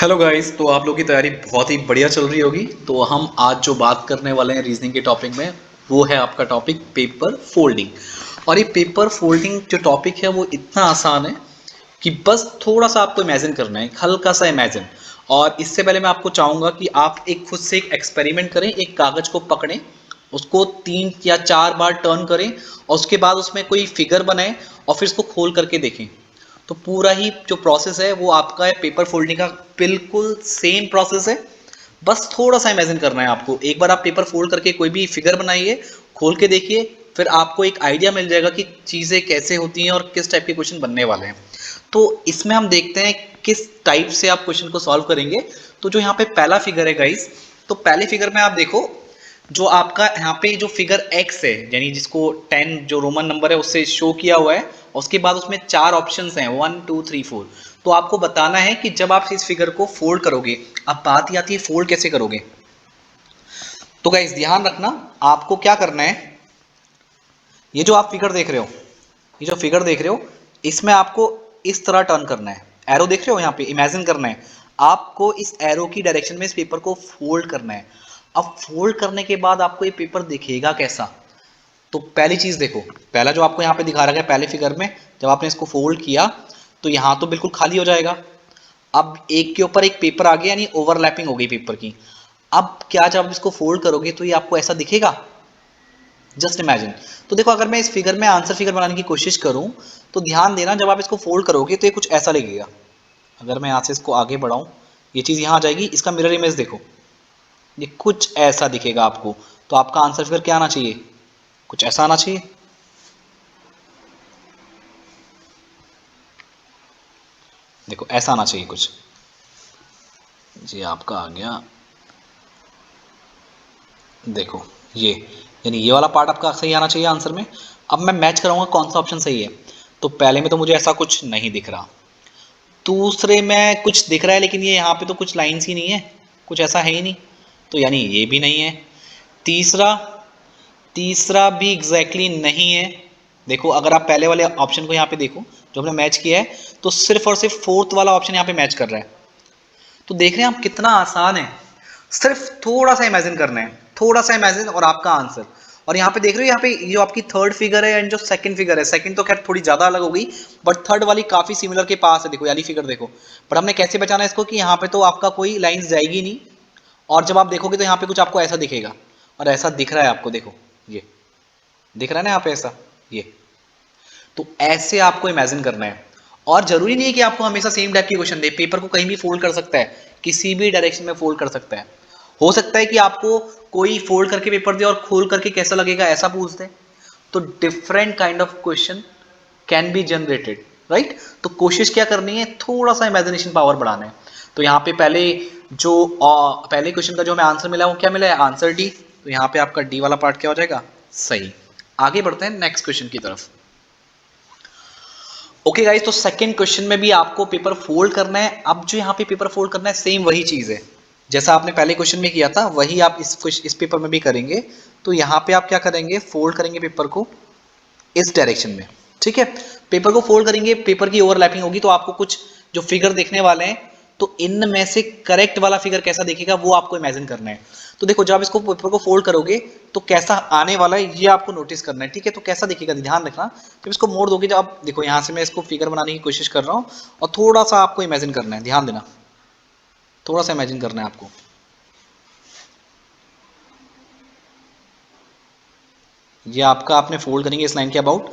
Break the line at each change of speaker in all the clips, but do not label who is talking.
Hello guys. तो आप लोग की तैयारी बहुत ही बढ़िया चल रही होगी। तो हम आज जो बात करने वाले हैं रीजनिंग के टॉपिक में, वो है आपका टॉपिक पेपर फोल्डिंग। और ये पेपर फोल्डिंग जो टॉपिक है वो इतना आसान है कि बस थोड़ा सा आपको इमेजिन करना है, हल्का सा इमेजिन। और इससे पहले मैं आपको चाहूँगा कि आप एक खुद से एक एक्सपेरिमेंट करें। एक कागज़ को पकड़ें, उसको 3 या 4 बार टर्न करें और उसके बाद उसमें कोई फिगर बनाएं और फिर उसको खोल करके देखें। तो पूरा ही जो प्रोसेस है वो आपका है पेपर फोल्डिंग का, बिल्कुल सेम प्रोसेस है। बस थोड़ा सा इमेजिन करना है आपको। एक बार आप पेपर फोल्ड करके कोई भी फिगर बनाइए, खोल के देखिए, फिर आपको एक आइडिया मिल जाएगा कि चीज़ें कैसे होती हैं और किस टाइप के क्वेश्चन बनने वाले हैं। तो इसमें हम देखते हैं किस टाइप से आप क्वेश्चन को सॉल्व करेंगे। तो जो यहाँ पे पहला फिगर है गाइस, तो पहले फिगर में आप देखो, जो आपका यहाँ पे जो फिगर x है, यानी जिसको 10 जो रोमन नंबर है उससे शो किया हुआ है, उसके बाद उसमें 4 ऑप्शंस हैं 1 2 3 4। तो आपको बताना है कि जब आप इस फिगर को फोल्ड करोगे, अब बात ही आती है फोल्ड कैसे करोगे। तो गाइस ध्यान रखना, आपको क्या करना है, ये जो आप फिगर देख रहे हो, ये जो फिगर देख रहे हो, इसमें आपको इस तरह टर्न करना है। एरो देख रहे हो, यहाँ पे इमेजिन करना है आपको इस एरो की डायरेक्शन में इस पेपर को फोल्ड करना है। अब फोल्ड करने के बाद आपको ये पेपर दिखेगा कैसा। तो पहली चीज देखो, पहला जो आपको यहाँ पे दिखा रखा है पहले फिगर में, जब आपने इसको फोल्ड किया तो यहाँ तो बिल्कुल खाली हो जाएगा। अब एक के ऊपर एक पेपर आ गया, यानी ओवरलैपिंग हो गई पेपर की। अब क्या, जब इसको फोल्ड करोगे तो ये आपको ऐसा दिखेगा। Just imagine. तो देखो, अगर मैं इस फिगर में आंसर फिगर बनाने की कोशिश करूं, तो ध्यान देना, जब आप इसको फोल्ड करोगे तो ये कुछ ऐसा लगेगा। अगर मैं यहाँ से इसको आगे बढ़ाऊं, ये चीज़ यहाँ आ जाएगी, इसका मिरर इमेज देखो, ये कुछ ऐसा दिखेगा आपको। तो आपका आंसर फिगर क्या आना चाहिए, कुछ ऐसा आना चाहिए। देखो ऐसा आना चाहिए कुछ। जी आपका आ गया, देखो ये, यानी ये वाला पार्ट आपका सही आना चाहिए आंसर में। अब मैं मैच कराऊंगा कौन सा ऑप्शन सही है। तो पहले में तो मुझे ऐसा कुछ नहीं दिख रहा, दूसरे में कुछ दिख रहा है, लेकिन ये यहाँ पे तो कुछ लाइन्स ही नहीं है, कुछ ऐसा है ही नहीं, तो यानी ये भी नहीं है। तीसरा, तीसरा भी एग्जैक्टली नहीं है। देखो अगर आप पहले वाले ऑप्शन को यहाँ पे देखो जो हमने मैच किया है, तो सिर्फ और सिर्फ फोर्थ वाला ऑप्शन यहाँ पे मैच कर रहा है। तो देख रहे हैं आप कितना आसान है, सिर्फ थोड़ा सा इमेजिन करना है, थोड़ा सा इमेजिन और आपका आंसर। और यहाँ पे देख रहे हो, यहाँ पे जो आपकी थर्ड फिगर है एंड जो सेकंड फिगर है, सेकंड तो खैर थोड़ी ज्यादा अलग हो गई, बट थर्ड वाली काफी सिमिलर के पास है। देखो वाली फिगर देखो, पर हमने कैसे बचाना है इसको कि यहाँ पे तो आपका कोई लाइन जाएगी नहीं, और जब आप देखोगे तो यहाँ पे कुछ आपको ऐसा दिखेगा। और ऐसा दिख रहा है आपको, देखो ये दिख रहा है ना यहाँ पे ऐसा, ये। तो ऐसे आपको इमेजिन करना है। और जरूरी नहीं है कि आपको हमेशा सेम टाइप की क्वेश्चन दे, पेपर को कहीं भी फोल्ड कर सकता है, किसी भी डायरेक्शन में फोल्ड कर सकता है। हो सकता है कि आपको कोई फोल्ड करके पेपर दे और खोल करके कैसा लगेगा ऐसा पूछ दे। तो different kind of question can be generated, right. तो कोशिश क्या करनी है, थोड़ा सा इमेजिनेशन पावर बढ़ाना है। तो यहाँ पे पहले जो पहले क्वेश्चन का जो हमें आंसर मिला है वो क्या मिला है, आंसर डी। तो यहाँ पे आपका डी वाला पार्ट क्या हो जाएगा, सही। आगे बढ़ते हैं नेक्स्ट क्वेश्चन की तरफ। ओके गाइस, तो सेकंड क्वेश्चन में भी आपको पेपर फोल्ड करना है। अब जो यहाँ पे पेपर फोल्ड करना है, सेम वही चीज है जैसा आपने पहले क्वेश्चन में किया था, वही आप इस पेपर में भी करेंगे। तो यहाँ पे आप क्या करेंगे, फोल्ड करेंगे पेपर को इस डायरेक्शन में, ठीक है। पेपर को फोल्ड करेंगे, पेपर की ओवरलैपिंग होगी, तो आपको कुछ जो फिगर देखने वाले हैं, तो इनमें से करेक्ट वाला फिगर कैसा दिखेगा वो आपको इमेजिन करना है। तो देखो, जब इसको पेपर को फोल्ड करोगे तो कैसा आने वाला है ये आपको नोटिस करना है, ठीक है। तो कैसा दिखेगा ध्यान रखना, जब इसको मोड़ दोगे, जब आप देखो यहाँ से मैं इसको फिगर बनाने की कोशिश कर रहा हूँ, और थोड़ा सा आपको इमेजिन करना है, ध्यान देना, थोड़ा सा इमेजिन करना है आपको। ये आपका आपने फोल्ड करेंगे इस लाइन के अबाउट,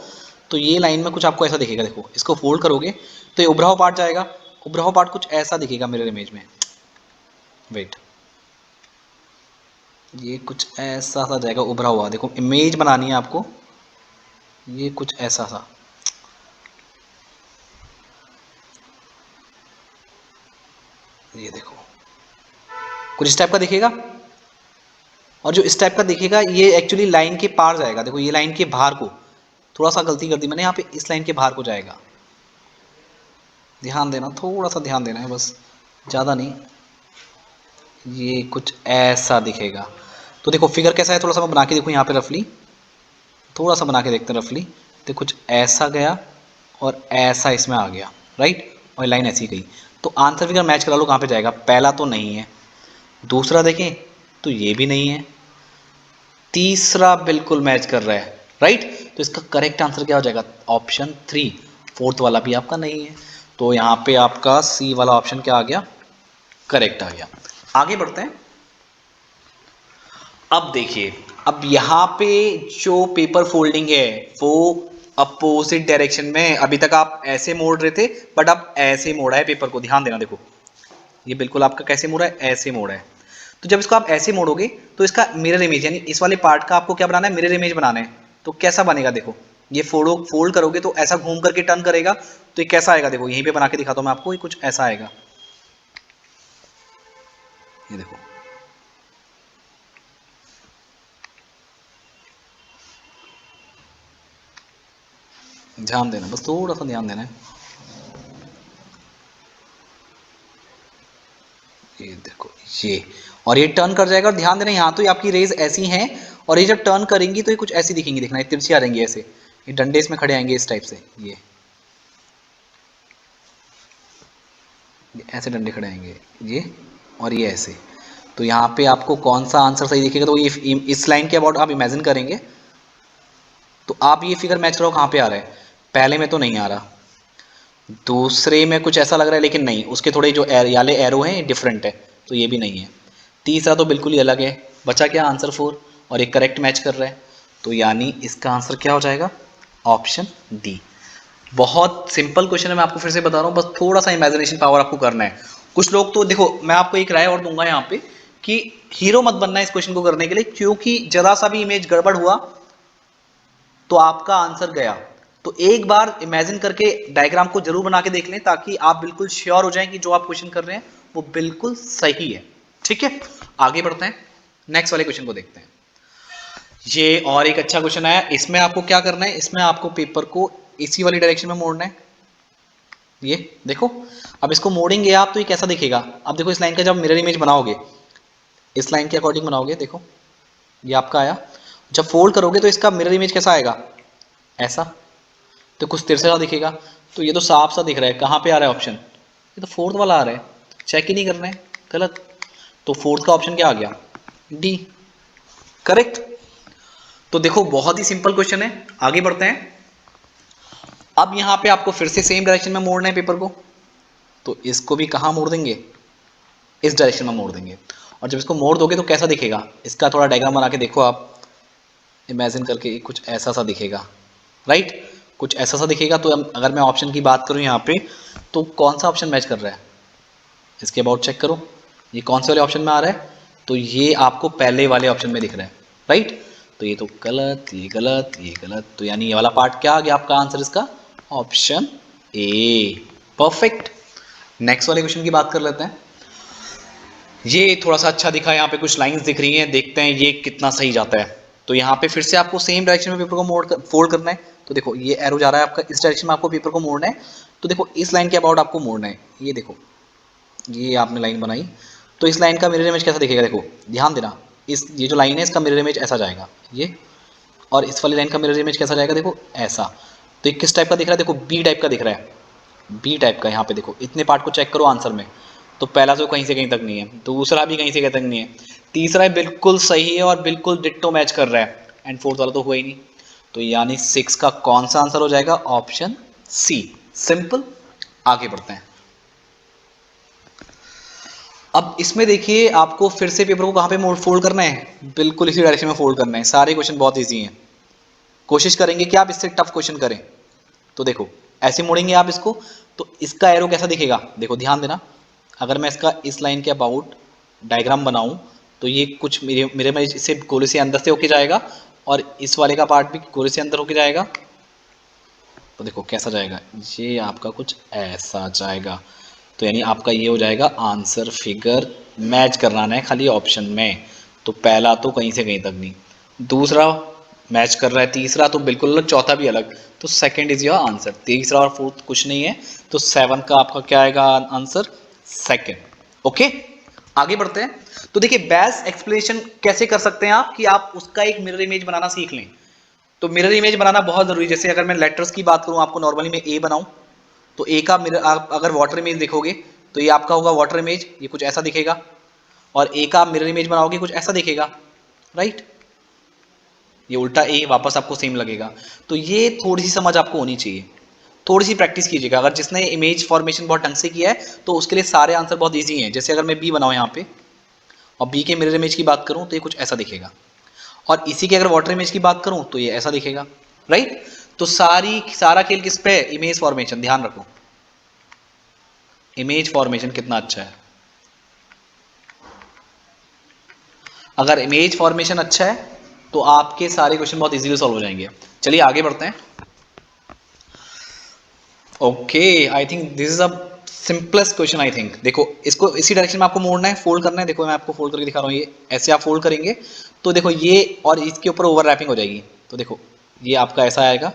तो ये लाइन में कुछ आपको ऐसा दिखेगा। देखो इसको फोल्ड करोगे तो ये उभरा हुआ पार्ट जाएगा, उभरा हुआ पार्ट कुछ ऐसा दिखेगा मिरर इमेज में। वेट, ये कुछ ऐसा सा जाएगा उभरा हुआ, देखो इमेज बनानी है आपको, ये कुछ ऐसा सा, ये देखो कुछ इस टाइप का दिखेगा। और जो इस टाइप का दिखेगा ये एक्चुअली लाइन के पार जाएगा, देखो ये लाइन के बाहर को, थोड़ा सा गलती कर दी मैंने, यहाँ पे इस लाइन के बाहर को जाएगा। ध्यान देना, थोड़ा सा ध्यान देना है बस, ज़्यादा नहीं। ये कुछ ऐसा दिखेगा। तो देखो फिगर कैसा है, थोड़ा सा मैं बना के देखूँ यहाँ पे रफली, थोड़ा सा बना के देखते हैं रफली। तो कुछ ऐसा गया और ऐसा इसमें आ गया, राइट, और लाइन ऐसी गई। तो आंसर फिगर मैच करा लो, कहाँ पे जाएगा? पहला तो नहीं है, दूसरा देखें तो ये भी नहीं है, तीसरा बिल्कुल मैच कर रहा है, राइट। तो इसका करेक्ट आंसर क्या हो जाएगा? ऑप्शन 3। फोर्थ वाला भी आपका नहीं है, तो यहाँ पे आपका सी वाला ऑप्शन क्या आ गया? करेक्ट आ गया। आगे बढ़ते हैं। अब देखिए, अब यहाँ पे जो पेपर फोल्डिंग है वो अपोजिट डायरेक्शन में, अभी तक आप ऐसे मोड़ रहे थे बट अब ऐसे मोड़ा है पेपर को, ध्यान देना। देखो ये बिल्कुल आपका कैसे मोड़ा है? ऐसे मोड़ा है। तो जब इसको आप ऐसे मोड़ोगे तो इसका मिरर इमेज, यानी इस वाले पार्ट का आपको क्या बनाना है? मिरर इमेज बनाना है। तो कैसा बनेगा? देखो ये फोल्ड करोगे तो ऐसा घूम करके टर्न करेगा, तो ये कैसा आएगा? देखो यहीं पे बना के दिखाता हूं मैं आपको, ये कुछ ऐसा आएगा। ये देखो, ध्यान देना, बस थोड़ा सा ध्यान देना है। ये देखो ये, और ये टर्न कर जाएगा। और ध्यान देना यहाँ तो ये आपकी रेज ऐसी हैं, और ये जब टर्न करेंगी तो ये कुछ ऐसी दिखेंगी, देखना ये तिरछी आ रहेंगी ऐसे, ये डंडे इसमें खड़े आएंगे इस टाइप से, ये ऐसे डंडे खड़े आएंगे, ये और ये ऐसे। तो यहाँ पे आपको कौन सा आंसर सही दिखेगा? तो ये इस लाइन के अबाउट आप इमेजिन करेंगे तो आप ये फिगर मैच करो कहाँ पे आ रहा है? पहले में तो नहीं आ रहा, दूसरे में कुछ ऐसा लग रहा है लेकिन नहीं, उसके थोड़े जो याले एरो हैं डिफरेंट है, तो ये भी नहीं है। तीसरा तो बिल्कुल ही अलग है। बचा क्या? आंसर 4, और एक करेक्ट मैच कर रहा है, तो यानी इसका आंसर क्या हो जाएगा? Option D. बहुत सिंपल क्वेश्चन है, मैं आपको फिर से बता रहा हूँ, बस थोड़ा सा इमेजिनेशन पावर आपको करना है। कुछ लोग तो देखो, मैं आपको एक राय और दूंगा यहाँ पे कि हीरो मत बनना है इस क्वेश्चन को करने के लिए, क्योंकि जरा सा भी इमेज गड़बड़ हुआ तो आपका आंसर गया। तो एक बार इमेजिन करके डायग्राम को जरूर बना के देख लें, ताकि आप बिल्कुल श्योर हो जाएं कि जो आप क्वेश्चन कर रहे हैं वो बिल्कुल सही है। ठीक है, आगे बढ़ते हैं, नेक्स्ट वाले क्वेश्चन को देखते हैं। ये और एक अच्छा क्वेश्चन आया। इसमें आपको क्या करना है? इसमें आपको पेपर को इसी वाली डायरेक्शन में मोड़ना है। ये देखो, अब इसको मोड़ेंगे आप तो ये कैसा दिखेगा? अब देखो इस लाइन का जब मिरर इमेज बनाओगे, इस लाइन के अकॉर्डिंग बनाओगे, देखो ये आपका आया। जब फोल्ड करोगे तो इसका मिरर इमेज कैसा आएगा? ऐसा। तो कुछ तिरछा दिखेगा। तो ये तो साफ सा दिख रहा है, कहाँ पे आ रहा है ऑप्शन? ये तो फोर्थ वाला आ रहा है, चेक ही नहीं करना है, गलत। तो फोर्थ का ऑप्शन क्या आ गया? D, correct. तो देखो बहुत ही सिंपल क्वेश्चन है, आगे बढ़ते हैं। अब यहां पे आपको फिर से सेम डायरेक्शन में मोड़ना है पेपर को, तो इसको भी कहां मोड़ देंगे? इस डायरेक्शन में मोड़ देंगे। और जब इसको मोड़ दोगे तो कैसा दिखेगा? इसका थोड़ा डायग्राम बना के देखो आप, इमेजिन करके कुछ ऐसा सा दिखेगा, राइट। कुछ ऐसा सा दिखेगा। तो अगर मैं ऑप्शन की बात करूं यहाँ पे, तो कौन सा ऑप्शन मैच कर रहा है? इसके अबाउट चेक करो, ये कौन से वाले ऑप्शन में आ रहा है? तो ये आपको पहले वाले ऑप्शन में दिख रहा है, राइट। तो ये तो गलत, ये गलत, ये गलत, तो यानी ये वाला पार्ट क्या आ गया आपका आंसर इसका? Option A, perfect. नेक्स्ट वाले क्वेश्चन की बात कर लेते हैं। ये थोड़ा सा अच्छा दिखा, यहाँ पे कुछ लाइंस दिख रही हैं, देखते हैं ये कितना सही जाता है। तो यहाँ पे फिर से आपको सेम डायरेक्शन में पेपर को फोल्ड करना है। तो देखो ये एरो जा रहा है आपका, इस डायरेक्शन में आपको पेपर को मोड़ना है। तो देखो इस लाइन के अबाउट आपको मोड़ना है, ये देखो, ये आपने लाइन बनाई। तो इस लाइन का मिरर इमेज कैसा दिखेगा? देखो ध्यान देना, इस ये जो लाइन है इसका मिरर इमेज ऐसा जाएगा ये, और इस वाली लाइन का मिरर इमेज कैसा जाएगा? देखो ऐसा। तो ये किस टाइप का दिख रहा है? देखो बी टाइप का दिख रहा है, बी टाइप का। यहाँ पे देखो इतने पार्ट को चेक करो आंसर में, तो पहला तो कहीं से कहीं तक नहीं है, दूसरा भी कहीं से कहीं तक नहीं है, तीसरा बिल्कुल सही है और बिल्कुल डिट्टो मैच कर रहा है, एंड फोर्थ वाला तो हुआ ही नहीं। तो यानी 6 का कौन सा आंसर हो जाएगा? Option C, simple. आगे बढ़ते हैं। अब इसमें देखिए आपको फिर से पेपर को कहाँ पे फोल्ड करना है? बिल्कुल इसी डायरेक्शन में फोल्ड करना है। सारे क्वेश्चन बहुत ईजी हैं, कोशिश करेंगे कि आप इससे टफ क्वेश्चन करें। तो देखो ऐसे मोड़ेंगे आप इसको, तो इसका एरो कैसा दिखेगा? देखो ध्यान देना, अगर मैं इसका इस लाइन के अबाउट डायग्राम बनाऊं, तो ये कुछ मेरे में इससे गोले से अंदर से होके जाएगा, और इस वाले का पार्ट भी गोले से अंदर होके जाएगा। तो देखो कैसा जाएगा, ये आपका कुछ ऐसा जाएगा। तो यानी आपका ये हो जाएगा आंसर फिगर मैच कराना है खाली ऑप्शन में। तो पहला तो कहीं से कहीं तक नहीं, दूसरा मैच कर रहा है, तीसरा तो बिल्कुल अलग, चौथा भी अलग। तो सेकंड इज योर आंसर। तीसरा और फोर्थ कुछ नहीं है, तो 7 का आपका क्या आएगा आंसर? सेकंड। ओके, आगे बढ़ते हैं। तो देखिए बेस्ट एक्सप्लेनेशन कैसे कर सकते हैं आप, कि आप उसका एक मिरर इमेज बनाना सीख लें। तो मिरर इमेज बनाना बहुत जरूरी है। जैसे अगर मैं लेटर्स की बात करूं, आपको नॉर्मली मैं ए बनाऊं, तो ए का मिरर, आप अगर वाटर इमेज देखोगे तो ये आपका होगा वाटर इमेज, ये कुछ ऐसा दिखेगा, और ए का आप मिरर इमेज बनाओगे कुछ ऐसा दिखेगा, राइट। ये उल्टा ए वापस आपको सेम लगेगा। तो ये थोड़ी सी समझ आपको होनी चाहिए, थोड़ी सी प्रैक्टिस कीजिएगा। अगर जिसने इमेज फॉर्मेशन बहुत ढंग से किया है तो उसके लिए सारे आंसर बहुत ईजी हैं। जैसे अगर मैं बी बनाऊँ यहाँ पे और बी के मिरर इमेज की बात करूँ तो ये कुछ ऐसा दिखेगा, और इसी के अगर वाटर इमेज की बात करूँ तो ये ऐसा दिखेगा, राइट। तो सारा खेल किस पे? Image formation. ध्यान रखो, इमेज फॉर्मेशन कितना अच्छा है। अगर इमेज फॉर्मेशन अच्छा है तो आपके सारे क्वेश्चन बहुत इजीली सॉल्व हो जाएंगे। चलिए आगे बढ़ते हैं। Okay, I think this is a simplest question. I think देखो, इसको इसी डायरेक्शन में आपको मोड़ना है, फोल्ड करना है। देखो मैं आपको फोल्ड करके दिखा रहा हूँ, ये ऐसे आप फोल्ड करेंगे तो देखो ये और इसके ऊपर ओवरलैपिंग हो जाएगी। तो देखो ये आपका ऐसा आएगा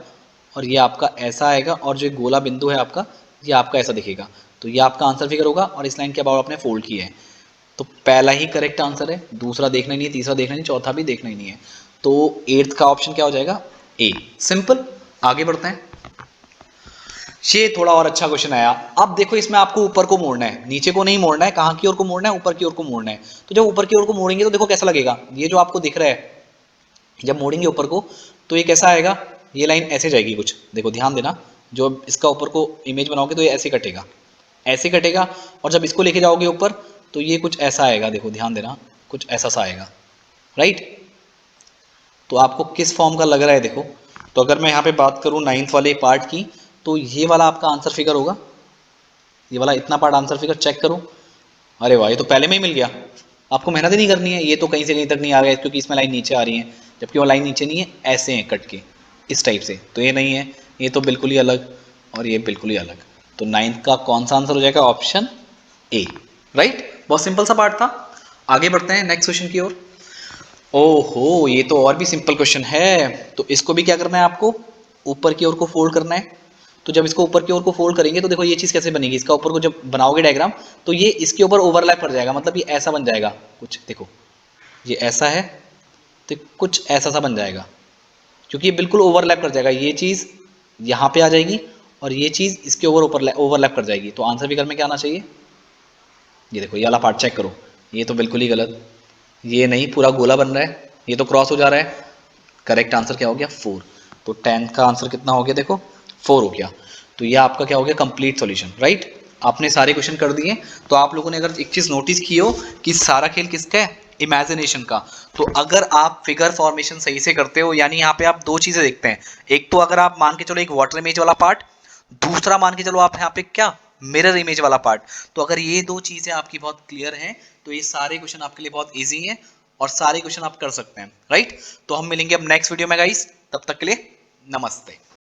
और ये आपका ऐसा आएगा, और जो गोला बिंदु है आपका ये आपका ऐसा दिखेगा। तो ये आपका आंसर फिगर होगा, और इस लाइन के अबाउट आपने फोल्ड किया है। तो पहला ही करेक्ट आंसर है, दूसरा देखना ही नहीं है, तीसरा देखना नहीं, चौथा भी देखना ही नहीं है। तो एट्थ का ऑप्शन क्या हो जाएगा? ए। सिंपल। आगे बढ़ते हैं। ये थोड़ा और अच्छा क्वेश्चन आया। अब देखो इसमें आपको ऊपर को मोड़ना है, नीचे को नहीं मोड़ना है। कहाँ की ओर को मोड़ना है? ऊपर की ओर को मोड़ना है। तो जब ऊपर की ओर को मोड़ेंगे तो देखो कैसा लगेगा। ये जो आपको दिख रहा है, जब मोड़ेंगे ऊपर को तो ये कैसा आएगा? ये लाइन ऐसे जाएगी कुछ, देखो ध्यान देना। जो इसका ऊपर को इमेज बनाओगे तो ये ऐसे कटेगा, ऐसे कटेगा। और जब इसको लेके जाओगे ऊपर तो ये कुछ ऐसा आएगा, देखो ध्यान देना, कुछ ऐसा सा आएगा, राइट। तो आपको किस फॉर्म का लग रहा है? देखो, तो अगर मैं यहाँ पे बात करूँ नाइन्थ वाले पार्ट की, तो ये वाला आपका आंसर फिगर होगा। ये वाला इतना पार्ट आंसर फिगर चेक करो। अरे वाह, ये तो पहले में ही मिल गया। आपको मेहनत ही नहीं करनी है, ये तो कहीं से कहीं तक नहीं आ गया क्योंकि इसमें लाइन नीचे आ रही है, जबकि वो लाइन नीचे नहीं है, ऐसे हैं कट के, इस टाइप से। तो ये नहीं है, ये तो बिल्कुल ही अलग, और ये बिल्कुल ही अलग। तो नाइन्थ का कौन सा आंसर हो जाएगा? Option A, right. बहुत सिंपल सा पार्ट था। आगे बढ़ते हैं नेक्स्ट क्वेश्चन की ओर। ओहो, ये तो और भी सिंपल क्वेश्चन है। तो इसको भी क्या करना है आपको? ऊपर की ओर को फोल्ड करना है। तो जब इसको ऊपर की ओर को फोल्ड करेंगे तो देखो ये चीज़ कैसे बनेगी। इसका ऊपर को जब बनाओगे डायग्राम तो ये इसके ऊपर ओवरलैप कर जाएगा, मतलब ये ऐसा बन जाएगा कुछ। देखो ये ऐसा है तो कुछ ऐसा सा बन जाएगा, क्योंकि ये बिल्कुल ओवरलैप कर जाएगा। ये चीज़ यहाँ पे आ जाएगी और ये चीज़ इसके ऊपर ओवरलैप कर जाएगी। तो आंसर फिगर में क्या आना चाहिए? ये देखो, ये वाला पार्ट चेक करो, ये तो बिल्कुल ही गलत। ये नहीं, पूरा गोला बन रहा है, ये तो क्रॉस हो जा रहा है। करेक्ट आंसर क्या हो गया? 4। तो 10 का आंसर कितना हो गया? देखो 4 हो गया। तो ये आपका क्या हो गया? Complete solution, right. आपने सारे क्वेश्चन कर दिए। तो आप लोगों ने अगर एक चीज़ नोटिस की हो कि सारा खेल किसका है? इमेजिनेशन का। तो अगर आप फिगर फॉर्मेशन सही से करते हो, यानी यहाँ पे आप दो चीज़ें देखते हैं। एक तो अगर आप मान के चलो एक वाटर इमेज वाला पार्ट, दूसरा मान के चलो आप यहाँ पे क्या, मिरर इमेज वाला पार्ट। तो अगर ये दो चीजें आपकी बहुत क्लियर हैं तो ये सारे क्वेश्चन आपके लिए बहुत इजी हैं और सारे क्वेश्चन आप कर सकते हैं, राइट। तो हम मिलेंगे अब नेक्स्ट वीडियो में गाइस, तब तक के लिए नमस्ते।